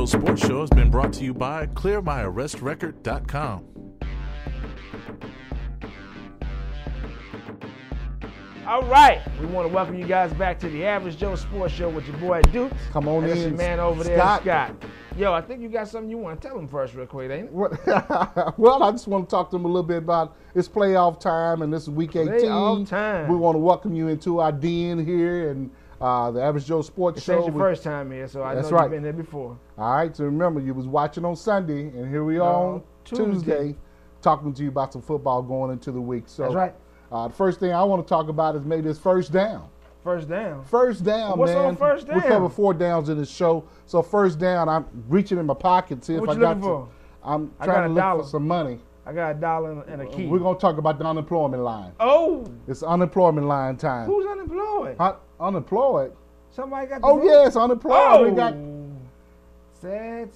Joe Sports Show has been brought to you by ClearMyArrestRecord.com. All right, we want to welcome you guys back to the Average Joe Sports Show with your boy Dukes. Come on and in, your man over there, Scott. Scott. Yo, I think you got something you want to tell him first real quick, ain't it? Well, I just want to talk to them a little bit about it's playoff time, and this is week 18. Playoff time. We want to welcome you into our den here and the Average Joe Sports This Show. ain't your first time here, so I know That's right. you've been there before. All right, so remember, you was watching on Sunday, and here we are on Tuesday talking to you about some football going into the week. So, That's right. The first thing I want to talk about is maybe this first down. First down. First down, What's man. on first down? We cover 4 downs in this show. So first down, I'm reaching in my pocket, see What if you I got looking for? I'm I trying got to a look dollar. for some money. I got $1 and a key. We're going to talk about the unemployment line. Oh, It's unemployment line time. who's unemployed? Unemployed? Somebody got the Oh, vote? yes, unemployed. Oh, We got sad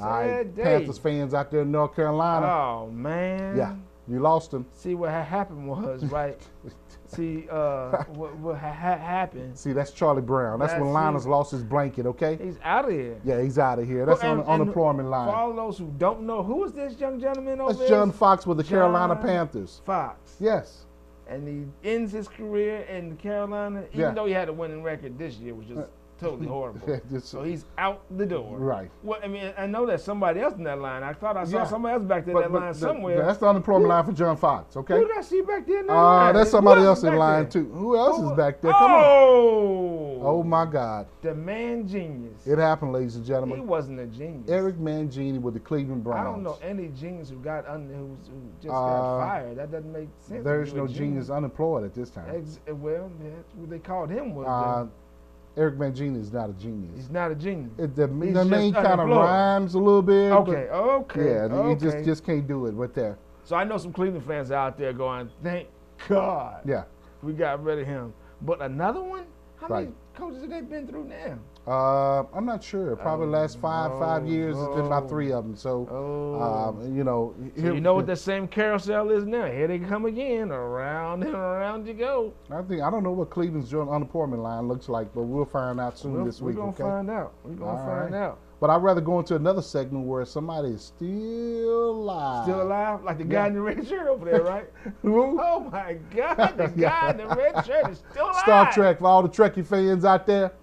all right, day. Panthers fans out there in North Carolina. Oh, man. Yeah, you lost them. See, what had happened was, right? See, what happened? See, that's Charlie Brown. That's when That's Linus it. lost his blanket, okay? He's out of here. Yeah, he's out of here. That's on the unemployment For line. all those who don't know, who is this young gentleman over That's there? John Fox with the Carolina John Panthers. Fox. Yes. And he ends his career in Carolina, even Yeah. though he had a winning record this year, which is totally horrible. Just- So he's out the door. Right. Well, I mean, I know there's somebody else in that line. I thought I saw Yeah. somebody else back there in that line somewhere. That's the unemployment line for John Fox, okay? Who did I see back there in that line? That's Who somebody else else is in back line there? too. Who else Who- is back there? Come on. Oh! Oh my God. The man genius. It happened, ladies and He gentlemen. wasn't a genius. Eric Mangini with the Cleveland Browns. I don't know any genius who just got fired. That doesn't make sense. There's if you're no a genius unemployed at this time. Well, that's what they called him was Eric Mangini is not a genius. he's not a genius. The He's name just kind of unemployed. rhymes a little bit. but Okay. Yeah, okay. he just can't do it right there. So I know some Cleveland fans out there going, "Thank God, Yeah. we got rid of him." But another one? How many Right. coaches have they been through now? I'm not sure. Probably last five years, it's been about 3 of them. So, you know. So you know what the same carousel is now. Here they come again. Around and around you go. I don't know what Cleveland's joint unemployment line looks like, but we'll find out soon this week. We're going to find out. We're going to find out. But I'd rather go into another segment where somebody is still alive. Still alive? Like the guy in the red shirt over there, right? Who? Oh my God, the guy in the red shirt is still alive. Star Trek, for all the Trekkie fans out there,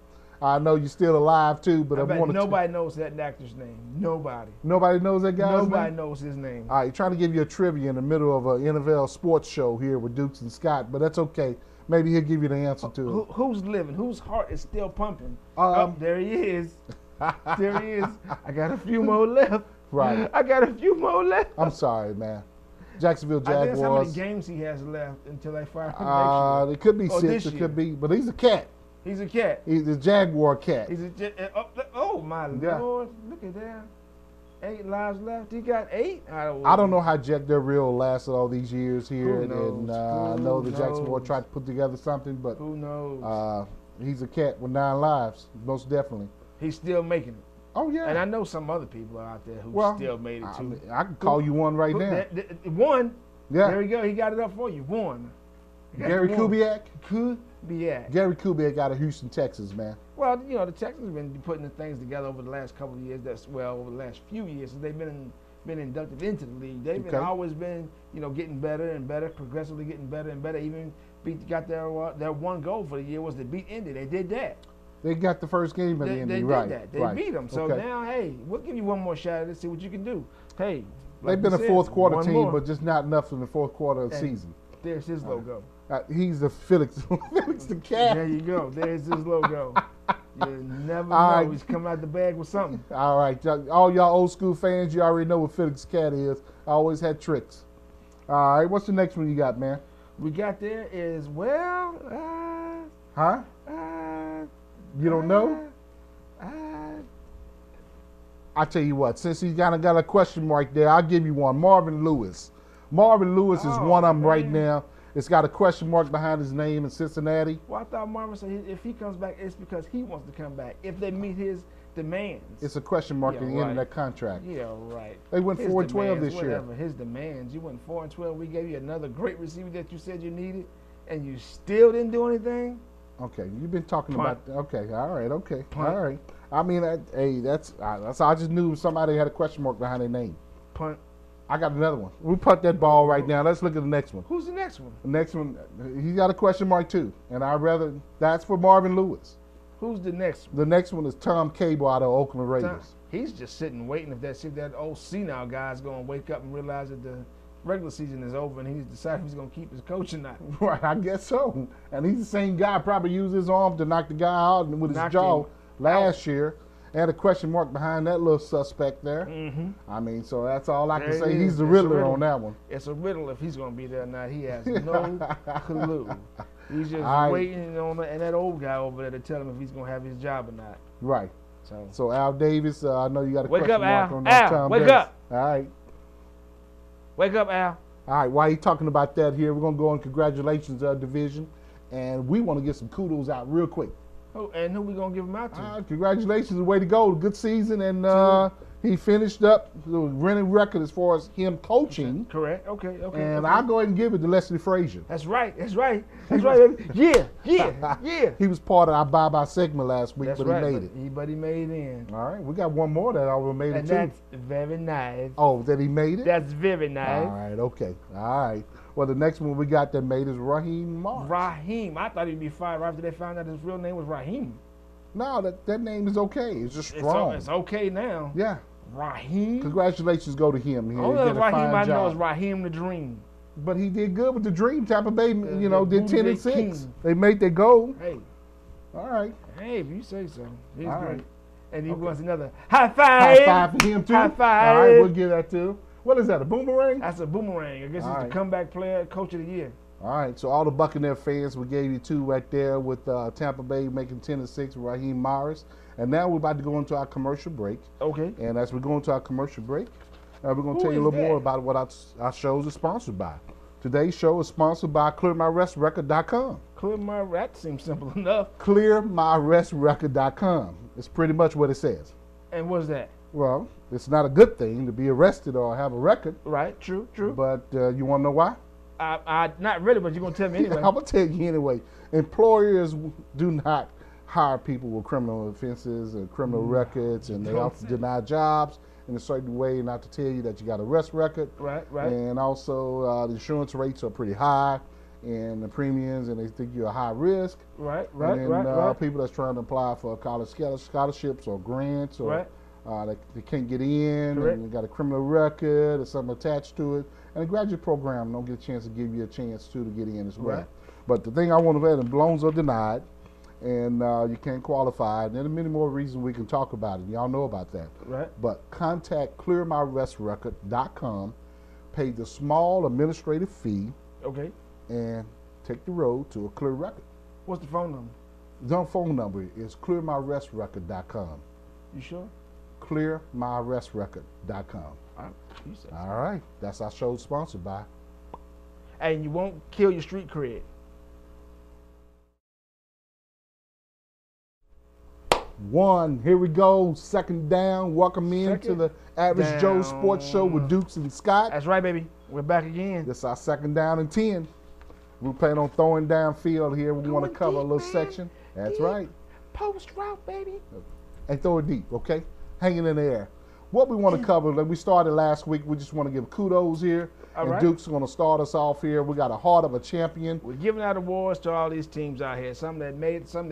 I know you're still alive too, but I I bet want to. nobody knows that actor's name. Nobody. Nobody knows that guy's Nobody name? knows his name. All right, trying to give you a trivia in the middle of an NFL sports show here with Dukes and Scott, but that's okay. Maybe he'll give you the answer to it. Who's living? Whose heart is still pumping? Um, There he is. There he is. I got a few more left. Right. I got a few more left. I'm sorry, man. Jacksonville I guess how many Jaguars. games he has left until they fire him next year. It could be Oh, 6. this It year. could be, but he's a cat. He's a cat. He's a Jaguar cat. He's oh my Yeah. Lord! Look at that. 8 lives left. He got 8. I don't know how Jack Del Rio lasted all these years here, Who knows? and I know the Jacksonville knows? tried to put together something, but Who knows? he's a cat with 9 lives, most definitely. He's still making it. Oh yeah, And I know some other people out there who still made it I too. mean, I can call you one right now. One. Yeah. There we go. He got it up for you. One. Gary Kubiak. Kubiak. Gary Kubiak out of Houston, Texas, man. Well, you know, the Texans have been putting the things together over the last couple of years. Over the last few years since they've been inducted into the league. They've been always been, getting better and better, progressively getting better and better. Even got their one goal for the year was to beat Indy. They did that. They got the first game at the end. They right. did that. They right. beat them. So now, hey, we'll give you one more shot at it. See what you can do. Hey, They've been a fourth quarter team, but just not enough in the fourth quarter of the season. There's his logo. He's the Felix the cat. There you go. There's his logo. You never know. All right. He's coming out the bag with something. All right, all y'all old school fans, you already know what Felix the cat is. I always had tricks. All right, what's the next one you got, man? We got there is Huh? You don't know? I tell you what, since he's got a question mark there, I'll give you one. Marvin Lewis. Marvin Lewis is one of them right now. It's got a question mark behind his name in Cincinnati. Well, I thought Marvin said if he comes back, it's because he wants to come back. If they meet his demands. It's a question mark at the end of that contract. Yeah, right. They went 4-12 this year. Whatever, his demands. You went 4-12. We gave you another great receiver that you said you needed, and you still didn't do anything? Okay, you've been talking about. Okay, all right, okay, Punt. all right. I mean, hey, that's I just knew somebody had a question mark behind their name. Punt. I got another one. We punt that ball right now. Let's look at the next one. Who's the next one? The next one, he got a question mark too, and that's for Marvin Lewis. Who's the next one? The next one is Tom Cable out of Oakland Raiders. He's just sitting waiting see if that old senile guy's going to wake up and realize that the regular season is over and he's decided if he's going to keep his coach or not. Right, I guess so. And he's the same guy, probably used his arm to knock the guy out with his jaw last year. And a question mark behind that little suspect there. Mm-hmm. I mean, so that's all I can say. He's the Riddler on that one. It's a riddle if he's going to be there or not. He has no clue. He's just waiting on and that old guy over there to tell him if he's going to have his job or not. Right. So Al Davis, I know you got a wake question up, mark Al. on that. Al, wake up. All right. Wake up, Al. All right, while you're talking about that here, we're going to go on congratulations division, and we want to get some kudos out real quick. Oh, and who we going to give them out to? Congratulations, way to go. Good season, and he finished up the winning record as far as him coaching. Correct. Okay. And I'll go ahead and give it to Leslie Frazier. That's right, baby. Yeah. He was part of our bye-bye segment last week, That's but right, he made it. But he made it in. All right, we got one more that already made it too. And that's very nice. Oh, that he made it? That's very nice. All right, okay. All right. Well, the next one we got that made is Raheem Morris. Raheem. I thought he'd be fired right after they found out his real name was Raheem. No, that name is okay. It's just strong. It's okay now. Yeah. Raheem. Congratulations go to him. He Only did a Raheem fine I know job. is Raheem the Dream. But he did good with the Dream. Tampa Bay, did 10-6. King. They made their goal. Hey. All right. Hey, if you say so. He's All great. right. And he wants another high five. High five for him too. High five. All right, we'll give that to. What is that? A boomerang? That's a boomerang. I guess he's the comeback player, coach of the year. All right. So all the Buccaneer fans, we gave you two right there with Tampa Bay making 10-6 with Raheem Morris. And now we're about to go into our commercial break. Okay. And as we go into our commercial break, we're going to tell you a little more about what our shows are sponsored by. Today's show is sponsored by ClearMyRestRecord.com. That seems simple enough. ClearMyRestRecord.com. It's pretty much what it says. And what's that? Well, it's not a good thing to be arrested or have a record. Right, true. But you want to know why? Not really, but you're going to tell me anyway. I'm going to tell you anyway. Employers do not hire people with criminal offenses and criminal records, and they often deny jobs in a certain way, not to tell you that you got a arrest record. Right. And also the insurance rates are pretty high, and the premiums, and they think you're a high risk. Right. And then people that's trying to apply for college scholarships or grants, or they can't get in, and you got a criminal record or something attached to it. And the graduate program don't get a chance to give you a chance to get in as well. Right. But the thing I want to add, the loans are denied, and you can't qualify. And there are many more reasons we can talk about it. Y'all know about that. Right. But contact ClearMyRestRecord.com, pay the small administrative fee, okay, and take the road to a clear record. What's the phone number? The phone number is ClearMyRestRecord.com. You sure? ClearMyRestRecord.com. All right. That's our show sponsored by. And you won't kill your street cred. Here we go. Second down. Welcome to the Average Joe Sports Show with Dukes and Scott. That's right, baby. We're back again. This is our second down and 10. We plan on throwing downfield here. We want to cover a little section. That's right. Post route, baby. And throw it deep, okay? Hanging in the air. What we want to cover, like we started last week, we just want to give kudos here. Duke's going to start us off here. We got a heart of a champion. We're giving out awards to all these teams out here. Some that made it to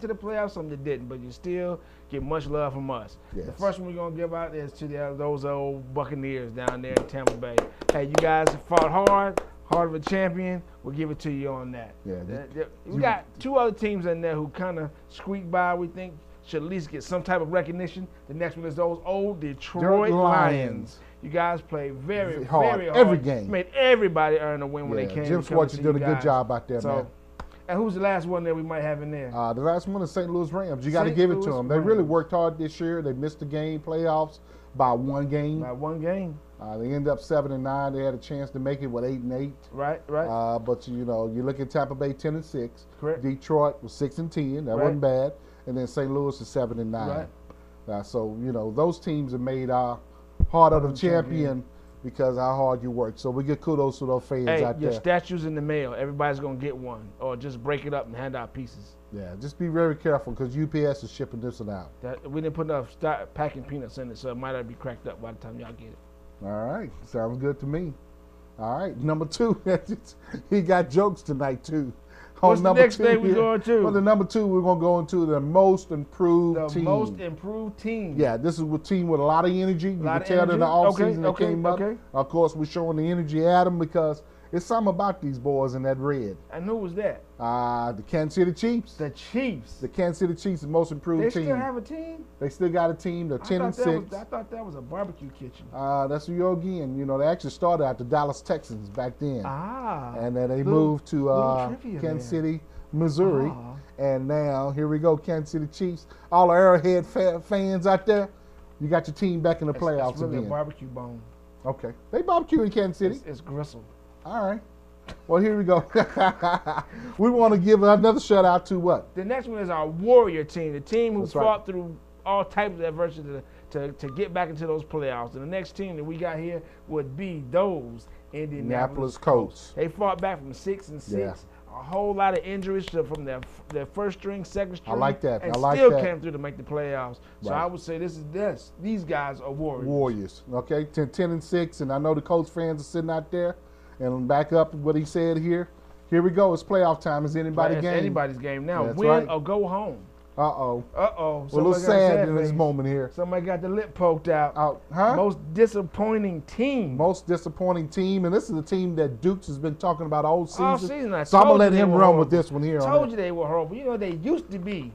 the playoffs, some that didn't, but you still get much love from us. Yes. The first one we're going to give out is to those old Buccaneers down there in Tampa Bay. Hey, you guys fought hard. Heart of a champion. We'll give it to you on that. Yeah. We got two other teams in there who kind of squeaked by, we think, should at least get some type of recognition. The next one is those old Detroit Lions. You guys played very hard. Every game. Made everybody earn a win when they came. Jim Schwartz is doing a good job out there, man. And who's the last one that we might have in there? The last one is St. Louis Rams. You got to give it to them. They really worked hard this year. They missed the playoffs by one game. By one game. They ended up 7-9. They had a chance to make it with 8-8. Right. But you look at Tampa Bay 10-6. Correct. Detroit was 6-10. That wasn't bad. And then St. Louis is 7-9. Right. So those teams have made our heart of the champion because how hard you work. So we get kudos to those fans out there. Your statue's in the mail. Everybody's going to get one. Or just break it up and hand out pieces. Yeah, just be very careful because UPS is shipping this one out. We didn't put enough packing peanuts in it, so it might not be cracked up by the time y'all get it. All right. Sounds good to me. All right. Number 2, he got jokes tonight, too. What's the next thing we're going to? Well, the number 2, we're going to go into the most improved team. The most improved team. Yeah, this is a team with a lot of energy. You can tell in the offseason they came up. Of course, we're showing the energy at them because it's something about these boys in that red. And who was that? The Kansas City Chiefs. The Chiefs. The Kansas City Chiefs, the most improved team. They still have a team? They still got a team. They're 10-6. I thought that was a barbecue kitchen. That's where you go again. You know, they actually started at the Dallas Texans back then. And then they moved to Kansas City, Missouri. And now, here we go, Kansas City Chiefs. All the Arrowhead fans out there, you got your team back in the playoffs it's really again. A barbecue bone. Okay. They barbecue in Kansas City. It's gristle. All right. Well, here we go. We want to give another shout out to what? The next one is our Warrior team, the team who fought through all types of adversity to get back into those playoffs. And the next team that we got here would be those Indianapolis Colts. They fought back from 6-6. Yeah. A whole lot of injuries from their first string, second string. I like that. And still came through to make the playoffs. So I would say these guys are Warriors. Warriors. Okay, 10-6, and I know the Colts fans are sitting out there. And back up what he said here. Here we go. It's playoff time. It's anybody's game. It's anybody's game now. That's Win or go home. Uh-oh. Uh-oh. We're a little sad in this moment here. Somebody got the lip poked out. Huh? Most disappointing team. Most disappointing team. And this is the team that Dukes has been talking about all season. All season. So I'm going to let him run with this one here. I told you they were horrible. You know, they used to be.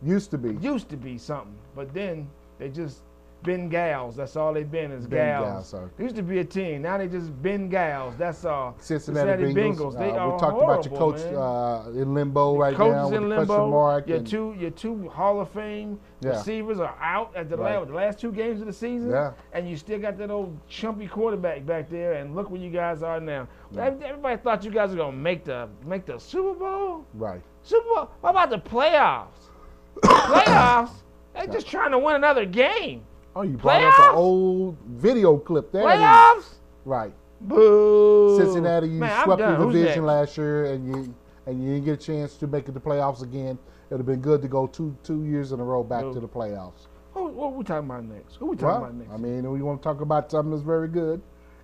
Used to be something. But then they just been gals. That's all they've been is gals. They used to be a team. Now they just been gals. That's all. Cincinnati Bengals. They are we talked horrible, about your coach in limbo right now. Coaches in limbo. Mark your two Hall of Fame receivers are out at the last 2 games of the season. Yeah. And you still got that old chumpy quarterback back there. And look where you guys are now. Yeah. Everybody thought you guys were gonna make the Super Bowl. Right. Super Bowl. What about the playoffs? Playoffs? They're just trying to win another game. Oh, you brought up an old video clip there. Playoffs? Right. Boo. Cincinnati, you swept the division last year, and you didn't get a chance to make it to playoffs again. It would have been good to go two years in a row back to the playoffs. What are we talking about next? Who are we talking about next? I mean, we want to talk about something that's very good.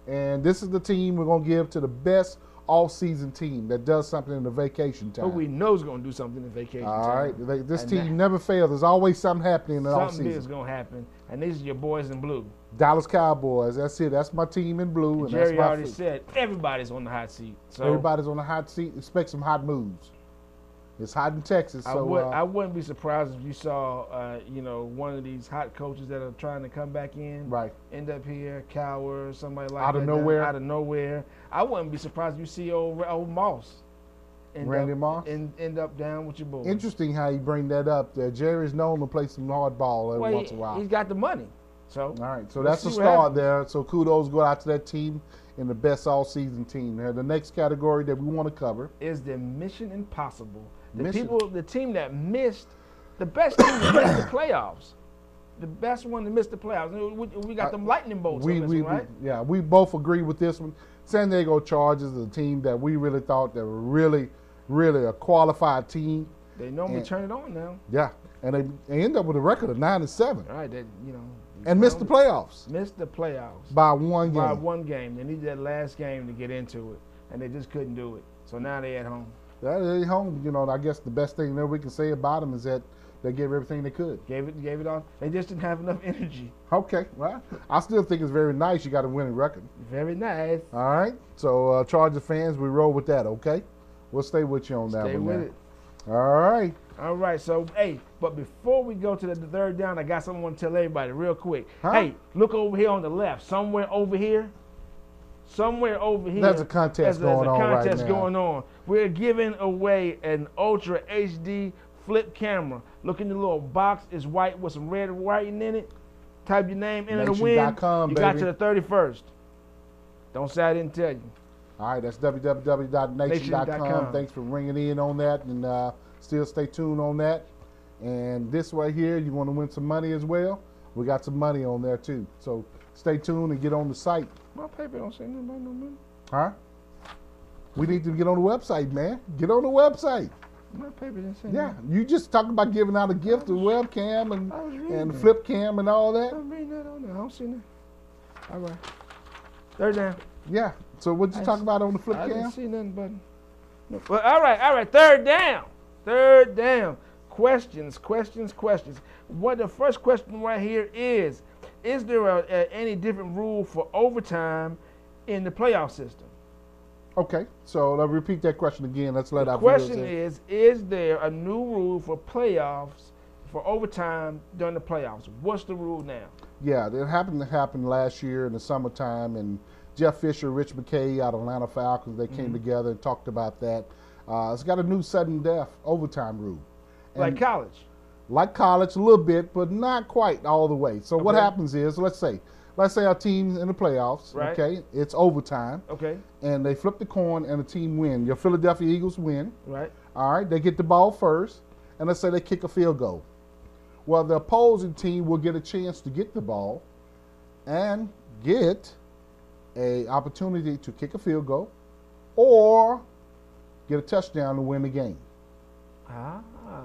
And this is the team we're going to give to the best all-season team that does something in the vacation time. Who we know is going to do something in vacation time. All right. This team never fails. There's always something happening in the all-season. Something big is going to happen. And these are your boys in blue. Dallas Cowboys. That's it. That's my team in blue. And Jerry already said everybody's on the hot seat. So everybody's on the hot seat. Expect some hot moves. It's hot in Texas. I wouldn't be surprised if you saw, one of these hot coaches that are trying to come back in, end up here, Cowher, somebody like that. Out of nowhere. I wouldn't be surprised if you see old Moss. Randy Moss? End up down with your boys. Interesting how you bring that up. Jerry's known to play some hardball every once in a while. He's got the money. So all right, so that's the start there. So kudos go out to that team in the best all-season team. There, the next category that we want to cover is the Mission Impossible. The team that missed, the best team that missed the playoffs. The best one to miss the playoffs. We got them lightning bolts on this one, right? We both agree with this one. San Diego Chargers is a team that we really thought they were really, really a qualified team. They normally turn it on now. Yeah, and they end up with a record of 9-7. All right, and missed the playoffs. Missed the playoffs by one game. By one game. They needed that last game to get into it, and they just couldn't do it. So now they're at home. They're at home. I guess the best thing that we can say about them is that they gave everything they could. Gave it all. They just didn't have enough energy. Okay, well, I still think it's very nice. You got a winning record. Very nice. All right. So, Charger fans, we roll with that. Okay, we'll stay with you on that one. Stay with it. All right. So, hey, but before we go to the third down, I got something I want to tell everybody real quick. Huh? Hey, look over here on the left. Somewhere over here. There's a contest going on right now. There's a contest going on. We're giving away an Ultra HD flip camera. Look in the little box. It's white with some red writing in it. Type your name in the win. You got to the 31st. Don't say I didn't tell you. All right, that's www.nation.com. Thanks for ringing in on that, and still stay tuned on that. And this right here, you want to win some money as well? We got some money on there too. So stay tuned and get on the site. My paper don't say nothing about no money. Huh? We need to get on the website, man. Get on the website. My paper didn't say Yeah, nothing. you just talking about giving out a gift to webcam and flip cam and all that. I was reading that on there. I don't see nothing. All right. Third down. Yeah. So what you talking about on the flip I cam? didn't see nothing but. No. Well, all right. Third down. Third down. Questions. What the first question right here is there any different rule for overtime in the playoff system? Okay, so let's repeat that question again. Let's let our question is there a new rule for playoffs for overtime during the playoffs? What's the rule now? Yeah, it happened to happen last year in the summertime, and Jeff Fisher, Rich McKay out of Atlanta Falcons, they came together and talked about that. It's got a new sudden death overtime rule. And like college? Like college, a little bit, but not quite all the way. So what happens is, let's say our team's in the playoffs, okay? It's overtime. Okay. And they flip the coin and the team win. Your Philadelphia Eagles win. Right. All right, they get the ball first, and let's say they kick a field goal. Well, the opposing team will get a chance to get the ball and get an opportunity to kick a field goal or get a touchdown to win the game.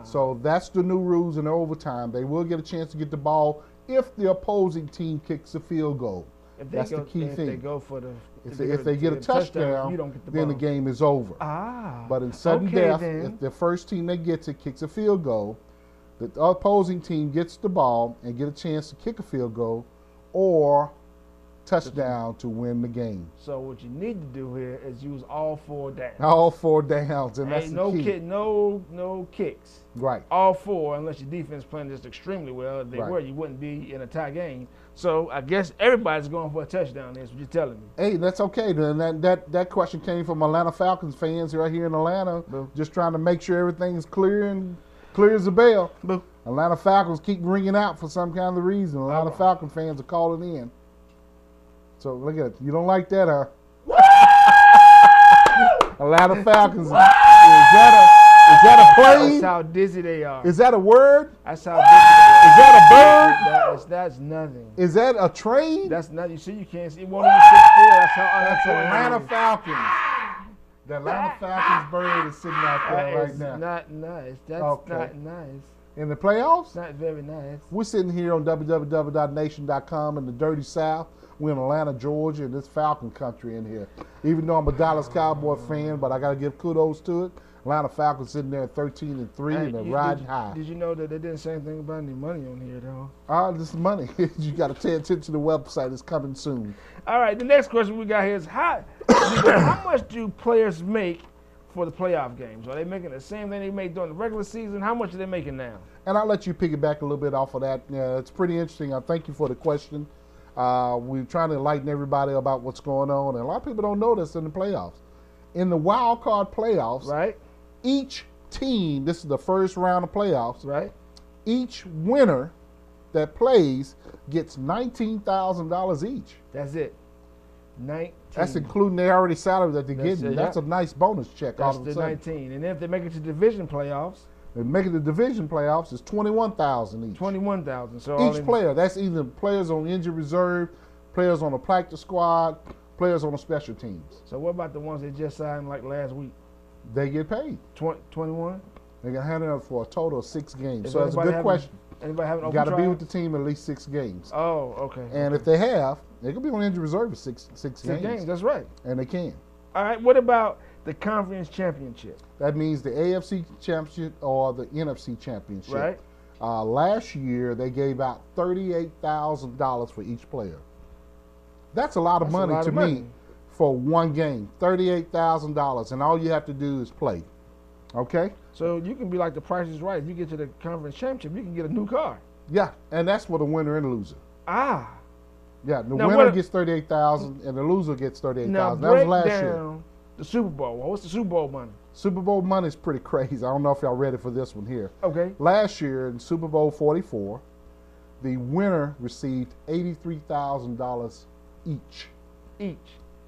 So that's the new rules in overtime. They will get a chance to get the ball if the opposing team kicks a field goal. That's the key thing. If they go for the if they get a touchdown, you don't get the then ball. the game is over. But in sudden death, if the first team that gets it kicks a field goal, the opposing team gets the ball and get a chance to kick a field goal or touchdown to win the game. So what you need to do here is use all 4 downs. All 4 downs, and that's the key. No kicks. Right. All 4, unless your defense playing just extremely well. If they were, you wouldn't be in a tie game. So I guess everybody's going for a touchdown. That's what you're telling me. Hey, that's okay. Then that question came from Atlanta Falcons fans right here in Atlanta, just trying to make sure everything's clear and clear as a bell. Atlanta Falcons keep ringing out for some kind of reason. A lot of Falcon fans are calling in. So look at it. You don't like that, huh? Atlanta Falcons. Is that a plane? That's how dizzy they are. Is that a word? That's how dizzy they are. Is that a bird? That's nothing. Is that a train? That's nothing. You see, you can't see. It won't even sit still. That's Atlanta Falcons. The Atlanta Falcons bird is sitting out there right now. Not nice. That's not nice. In the playoffs? Not very nice. We're sitting here on www.nation.com in the dirty South. We're in Atlanta, Georgia, and it's Falcon country in here. Even though I'm a Dallas Cowboy fan, but I got to give kudos to it. Atlanta Falcons sitting there at 13-3, and they're riding high. Did you know that they didn't say anything about any money on here, though? This is money. You got to pay attention to the website. It's coming soon. All right, the next question we got here is how much do players make for the playoff games? Are they making the same thing they make during the regular season? How much are they making now? And I'll let you piggyback a little bit off of that. It's pretty interesting. I thank you for the question. We're trying to enlighten everybody about what's going on, and a lot of people don't know this in the playoffs. In the wild card playoffs, each team, this is the first round of playoffs, each winner that plays gets $19,000 each. That's it. 19. That's including their already salary that they're getting. That's a nice bonus check. That's the 19. And then if they make it to division playoffs, making the division playoffs is $21,000 each. $21,000. So each player. That's either players on injured reserve, players on the practice squad, players on the special teams. So what about the ones that just signed like last week? They get paid. 21. They get handed up for a total of 6 games. So that's a good question. Anybody have an open trial? Got to be with trials? the team at least 6 games. Oh, okay. And if they have, they could be on injured reserve for six games. That's right. And they can. All right. What about the conference championship? That means the AFC championship or the NFC championship. Right. Last year they gave out $38,000 for each player. That's a lot of money to me for one game. $38,000, and all you have to do is play. Okay. So you can be like The Price is Right. If you get to the conference championship, you can get a new car. Yeah, and that's for the winner and the loser. Ah. Yeah, the winner gets $38,000 and the loser gets $38,000. Now that was last year. The Super Bowl. What's the Super Bowl money? Super Bowl money is pretty crazy. I don't know if y'all ready for this one here. Okay. Last year in Super Bowl 44, the winner received $83,000 each.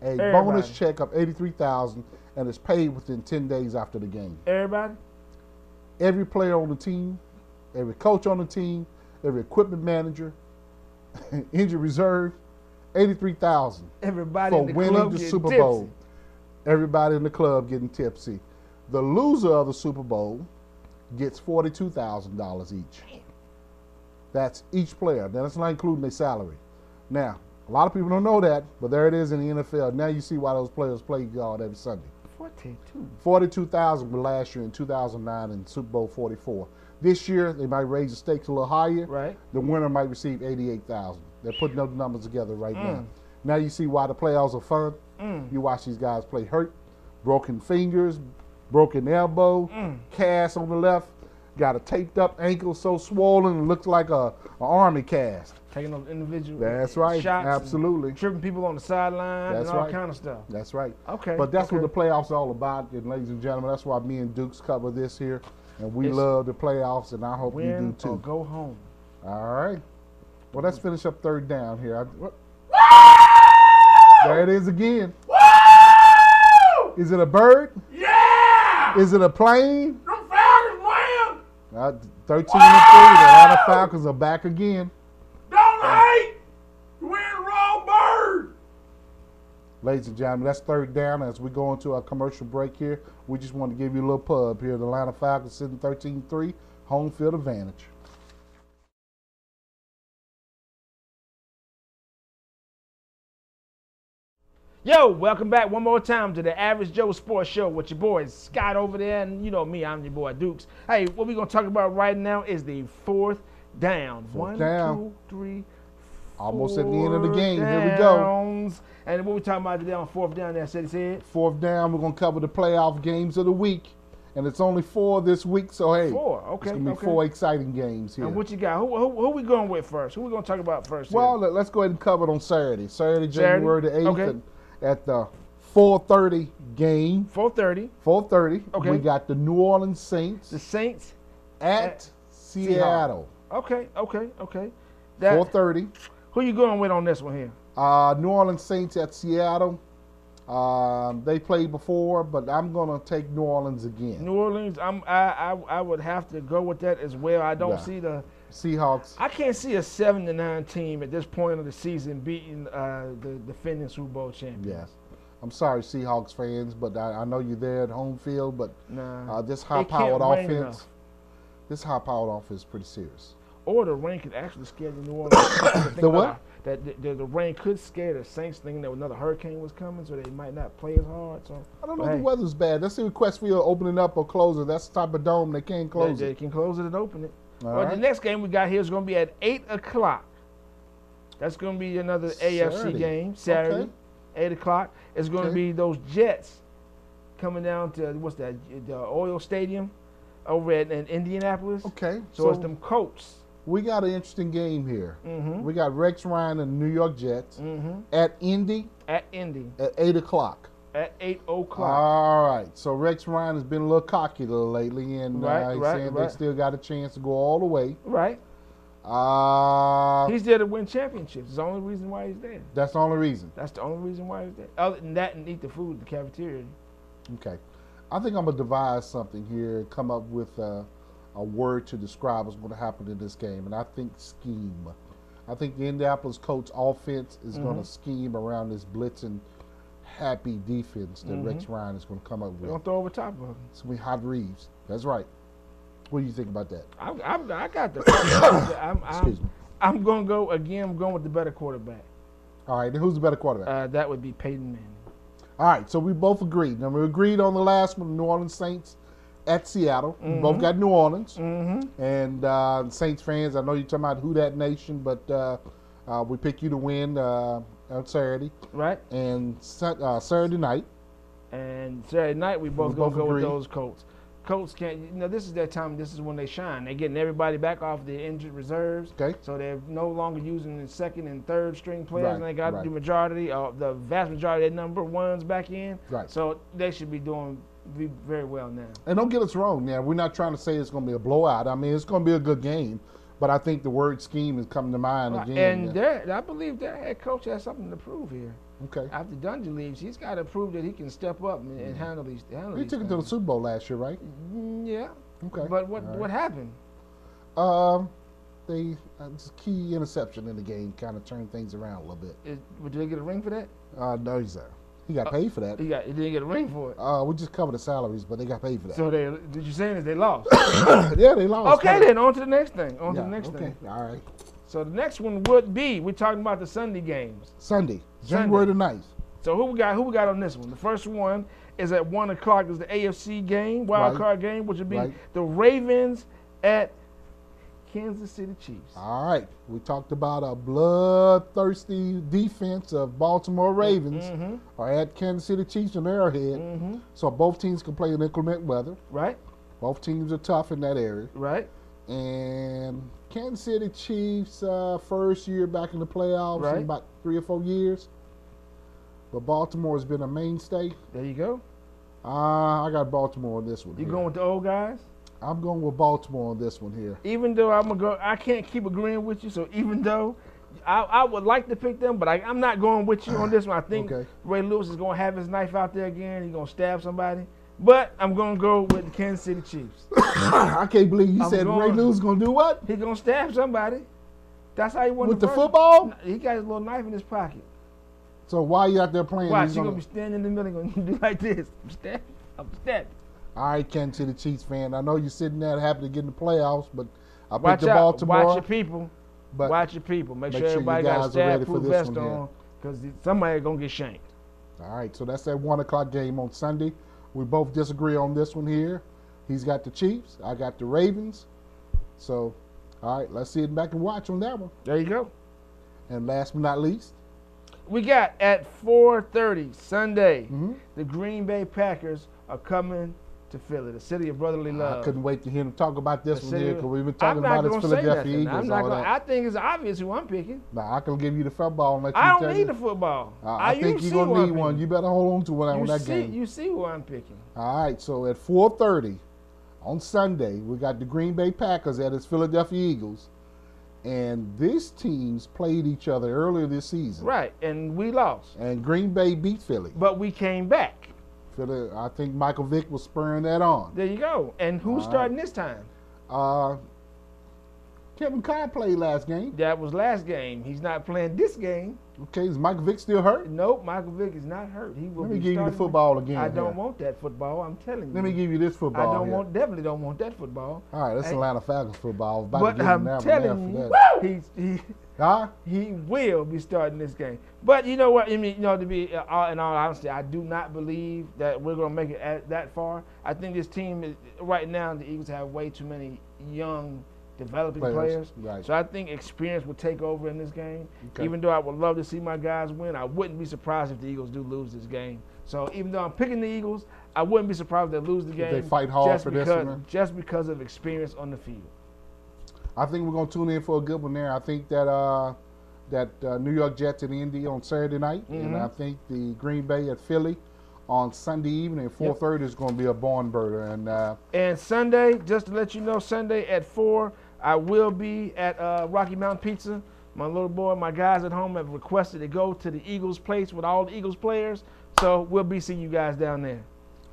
A bonus check of $83,000, and it's paid within 10 days after the game. Everybody? Every player on the team, every coach on the team, every equipment manager, injured reserve, $83,000 Everybody for in the winning club the getting Super tipsy. Bowl. Everybody in the club getting tipsy. The loser of the Super Bowl gets $42,000 each. That's each player. Now, that's not including their salary. Now, a lot of people don't know that, but there it is in the NFL. Now you see why those players play God every Sunday. 42,000 last year in 2009 in Super Bowl 44. This year they might raise the stakes a little higher. Right. The winner might receive 88,000. They're putting those numbers together right now. Now you see why the playoffs are fun. You watch these guys play hurt, broken fingers, broken elbow, cast on the left, got a taped up ankle so swollen it looks like a army cast. Taking those individual That's right. shots, Absolutely. tripping people on the sideline, That's and all right. kind of stuff. That's right. Okay. But that's okay. what the playoffs are all about, and ladies and gentlemen, that's why me and Dukes cover this here, and we love the playoffs, and I hope you do Win too. or go home. All right. Well, let's finish up third down here. There it is again. Woo! Is it a bird? Yeah! Is it a plane? The Falcons win! 13-3. The Atlanta Falcons are back again. Don't hate! You win the wrong bird! Ladies and gentlemen, that's third down. As we go into our commercial break here, we just want to give you a little pub here. The Atlanta Falcons sitting 13-3, home field advantage. Yo, welcome back one more time to the Average Joe Sports Show with your boy Scott over there, and you know me, I'm your boy Dukes. Hey, what we're going to talk about right now is the fourth down. Fourth 1, down. 2, 3, Almost at the end of the game. four Here we go. downs. And what we talking about today on fourth down there, said? Fourth down, we're going to cover the playoff games of the week. And it's only 4 this week, so hey. 4, okay. It's going to be 4 exciting games here. And what you got? Who we going with first? Who we going to talk about first? Well, let's go ahead and cover it on Saturday. January the 8th Okay. at the 4:30 game. 4:30. 4:30. Okay. We got the New Orleans Saints The Saints at Seattle. Okay. 4:30. Who you going with on this one here? New Orleans Saints at Seattle. They played before, but I'm going to take New Orleans again. New Orleans. I would have to go with that as well. I don't see the Seahawks. I can't see a 7-9 team at this point of the season beating the defending Super Bowl champions. Yes. I'm sorry, Seahawks fans, but I know you're there at home field, but this high-powered offense, is pretty serious. Or the rain could actually scare the New Orleans. The what? The rain could scare the Saints, thinking that another hurricane was coming, so they might not play as hard. So I don't know if the weather's bad. Let's see if Questfield opening up or closing. That's the type of dome they can't close They it. can close it and open it. All Well, right. the next game we got here is going to be at 8 o'clock. That's going to be another AFC Saturday. game, Saturday, Okay. 8 o'clock. It's going to be those Jets coming down to, the Oil Stadium over in Indianapolis. Okay. So it's them Colts. We got an interesting game here. Mm-hmm. We got Rex Ryan and the New York Jets at Indy At Indy at 8 o'clock. at 8 o'clock. All right. So Rex Ryan has been a little cocky lately, and he's saying they still got a chance to go all the way. Right. He's there to win championships. It's the only reason why he's there. That's the only reason. That's the only reason why he's there. Other than that, and eat the food in the cafeteria. Okay. I think I'm going to devise something here and come up with a word to describe what's going to happen in this game, and I think scheme. I think the Indianapolis Colts offense is going to scheme around this blitzing, happy defense that Rex Ryan is going to come up They're with. going to throw over top of him. It's going to be Hot Reeves. That's right. What do you think about that? I got the. Excuse me. I'm going to go again. I'm going with the better quarterback. All right, then who's the better quarterback? That would be Peyton Manning. All right, so we both agreed. Now, we agreed on the last one, the New Orleans Saints at Seattle. We both got New Orleans. And Saints fans, I know you're talking about Who Dat Nation, but we picked you to win on Saturday. Right. And Saturday night. And Saturday night, we both We going both to go with agree. those Colts. Colts can't, this is their time. This is when they shine. They're getting everybody back off the injured reserves. Okay. So they're no longer using the second and third string players, Right, and they got right. the vast majority of their number ones back in. Right. So they should be doing very well now. And don't get us wrong now. We're not trying to say it's going to be a blowout. I mean, it's going to be a good game. But I think the word scheme is coming to mind again. And I believe their head coach has something to prove here. Okay. After Dungy leaves, he's got to prove that he can step up and handle these. He took it to the Super Bowl last year, right? Yeah. Okay. But what happened? it's a key interception in the game, kind of turned things around a little bit. Did they get a ring for that? No, he got paid for that. He didn't get a ring for it. We just covered the salaries, but they got paid for that. So did you saying is they lost? Yeah, they lost. Okay, then on to the next thing. To the next thing. All right. So the next one would be, we're talking about the Sunday games. Sunday, January the 9th. So who we got on this one? The first one is at 1 o'clock. Is the AFC game, wild card game, which would be the Ravens at Kansas City Chiefs. All right. We talked about a bloodthirsty defense of Baltimore Ravens are at Kansas City Chiefs in Arrowhead. So both teams can play in inclement weather. Right. Both teams are tough in that area. Right. And Kansas City Chiefs first year back in the playoffs in about 3 or 4 years. But Baltimore has been a mainstay. There you go. I got Baltimore on this one. You going with the old guys? I'm going with Baltimore on this one here. Even though I can't keep agreeing with you. So even though I would like to pick them, but I'm not going with you on this one. I think Ray Lewis is going to have his knife out there again. He's going to stab somebody. But I'm going to go with the Kansas City Chiefs. I can't believe you said Ray Lewis is going to do what? He's going to stab somebody. That's how he won with the football? He got his little knife in his pocket. So why are you out there playing? Watch, he's going to be standing in the middle and going to do like this. I'm stabbing. All right, Kansas City Chiefs fan. I know you're sitting there happy to get in the playoffs, but I picked the Baltimore. Watch your people. But watch your people. Make sure everybody got a stab-proof vest on, because somebody's going to get shanked. All right, so that's that 1 o'clock game on Sunday. We both disagree on this one here. He's got the Chiefs. I got the Ravens. So, all right, let's sit back and watch on that one. There you go. And last but not least, we got at 4:30 Sunday, the Green Bay Packers are coming to Philly, the city of brotherly love. I couldn't wait to hear him talk about this one here, because we've been talking about his Philadelphia Eagles. I think it's obvious who I'm picking. Nah, I can give you the football and let you I don't need the football. I think you're going to need one. You better hold on to one on that game. You see who I'm picking. All right, so at 4:30 on Sunday, we got the Green Bay Packers at his Philadelphia Eagles. And these teams played each other earlier this season. Right, and we lost. And Green Bay beat Philly. But we came back. Philly, I think Michael Vick was spurring that on. There you go. And who's starting this time? Kevin Cobb played last game. That was last game. He's not playing this game. Okay, is Michael Vick still hurt? Nope, Michael Vick is not hurt. He will Let me give you the football again. I don't want that football. I'm telling you. Let me give you this football. Definitely don't want that football. All right, that's Atlanta Falcons football. But I'm telling you, he will be starting this game. But you know what? I mean, to be in all honesty, I do not believe that we're going to make it that far. I think this team right now, the Eagles have way too many young developing players. Right. So I think experience will take over in this game. Okay. Even though I would love to see my guys win, I wouldn't be surprised if the Eagles do lose this game. So even though I'm picking the Eagles, I wouldn't be surprised if they lose the game. They fight hard for this one. Just because of experience on the field. I think we're going to tune in for a good one there. I think that New York Jets and Indy on Saturday night, and I think the Green Bay at Philly on Sunday evening at 4:30 is going to be a barn burner. And Sunday, just to let you know, Sunday at 4, I will be at Rocky Mountain Pizza. My little boy, my guys at home have requested to go to the Eagles place with all the Eagles players. So we'll be seeing you guys down there.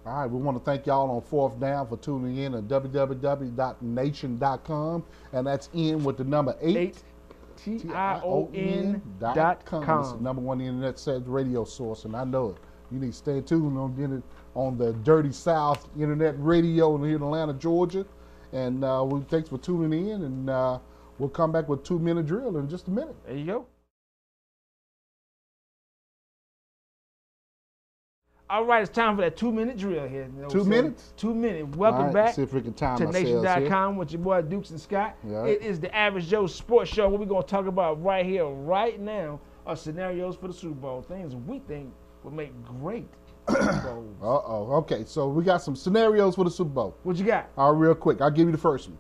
All right, we want to thank y'all on Fourth Down for tuning in at www.nation.com. And that's in with the number 8. TION.com. It's the #1 internet radio source, and I know it. You need to stay tuned on the Dirty South Internet Radio here in Atlanta, Georgia. And thanks for tuning in, and we'll come back with 2-minute drill in just a minute. There you go. All right, it's time for that 2-minute drill here. 2 minutes? 2 minutes. Welcome back see if we can time to Nation.com with your boy Dukes and Scott. Yeah. It is the Average Joe Sports Show. What we're going to talk about right here, right now, are scenarios for the Super Bowl. Things we think would make great Super Bowls. Okay, so we got some scenarios for the Super Bowl. What you got? All right, real quick. I'll give you the first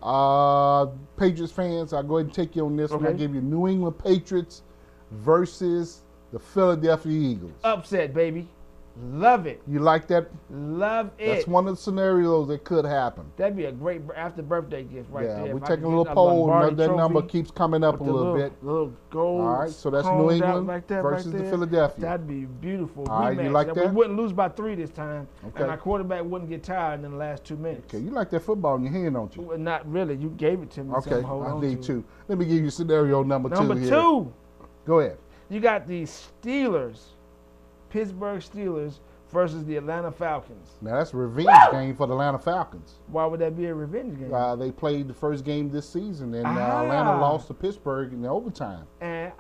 one. Patriots fans, I'll go ahead and take you on this one. I'll give you New England Patriots versus the Philadelphia Eagles. Upset, baby. Love it. You like that? Love it. That's one of the scenarios that could happen. That'd be a great after birthday gift right there. Yeah, we're If I taking could a little get poll. Lombardi That number trophy keeps coming up a with the little bit. Little gold. All right, so that's New chromed out England like that versus right the there. Philadelphia. That'd be beautiful. All right, you rematch. like And that? We wouldn't lose by 3 this time, Okay. and our quarterback wouldn't get tired in the last 2 minutes. Okay, you like that football in your hand, don't you? Well, not really. You gave it to me. so Okay, I'm holding I on need to. two. Let me give you scenario number Number two here. 2. Go ahead. You got the Steelers, Pittsburgh Steelers versus the Atlanta Falcons. Now that's a revenge game for the Atlanta Falcons. Why would that be a revenge game? They played the first game this season, and Ah. Atlanta lost to Pittsburgh in the overtime. And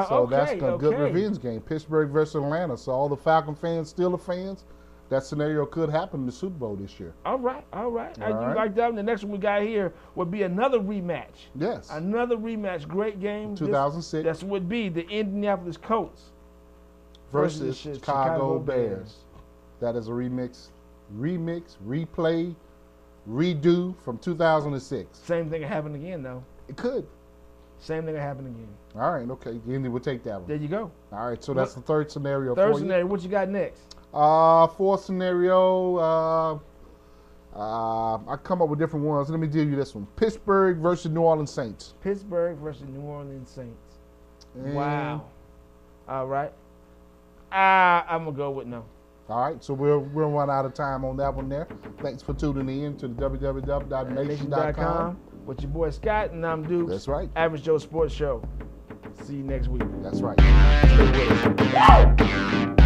So okay, that's a good okay. revenge game. Pittsburgh versus Atlanta. So all the Falcon fans, Steeler fans, that scenario could happen in the Super Bowl this year. All right, all right. All You right. like that one? The next one we got here would be another rematch. Yes. Another rematch. Great game. 2006 This would be the Indianapolis Colts versus Chicago Bears. That is a remix, replay, redo from 2006. Same thing happened again, though. It could. Same thing happened again. All right, okay. Indy will take that There one. you go. All right, so that's the third scenario Third for scenario. What you got next? you. Fourth scenario, I come up with different ones. Let me give you this one. Pittsburgh versus New Orleans Saints. Pittsburgh versus New Orleans Saints. And- Wow. All right. I'm going to go with no. All right, so we'll run out of time on that one there. Thanks for tuning in to the www.nation.com. With your boy Scott, and I'm Duke. That's right. Average Joe Sports Show. See you next week. That's right. Stay with us.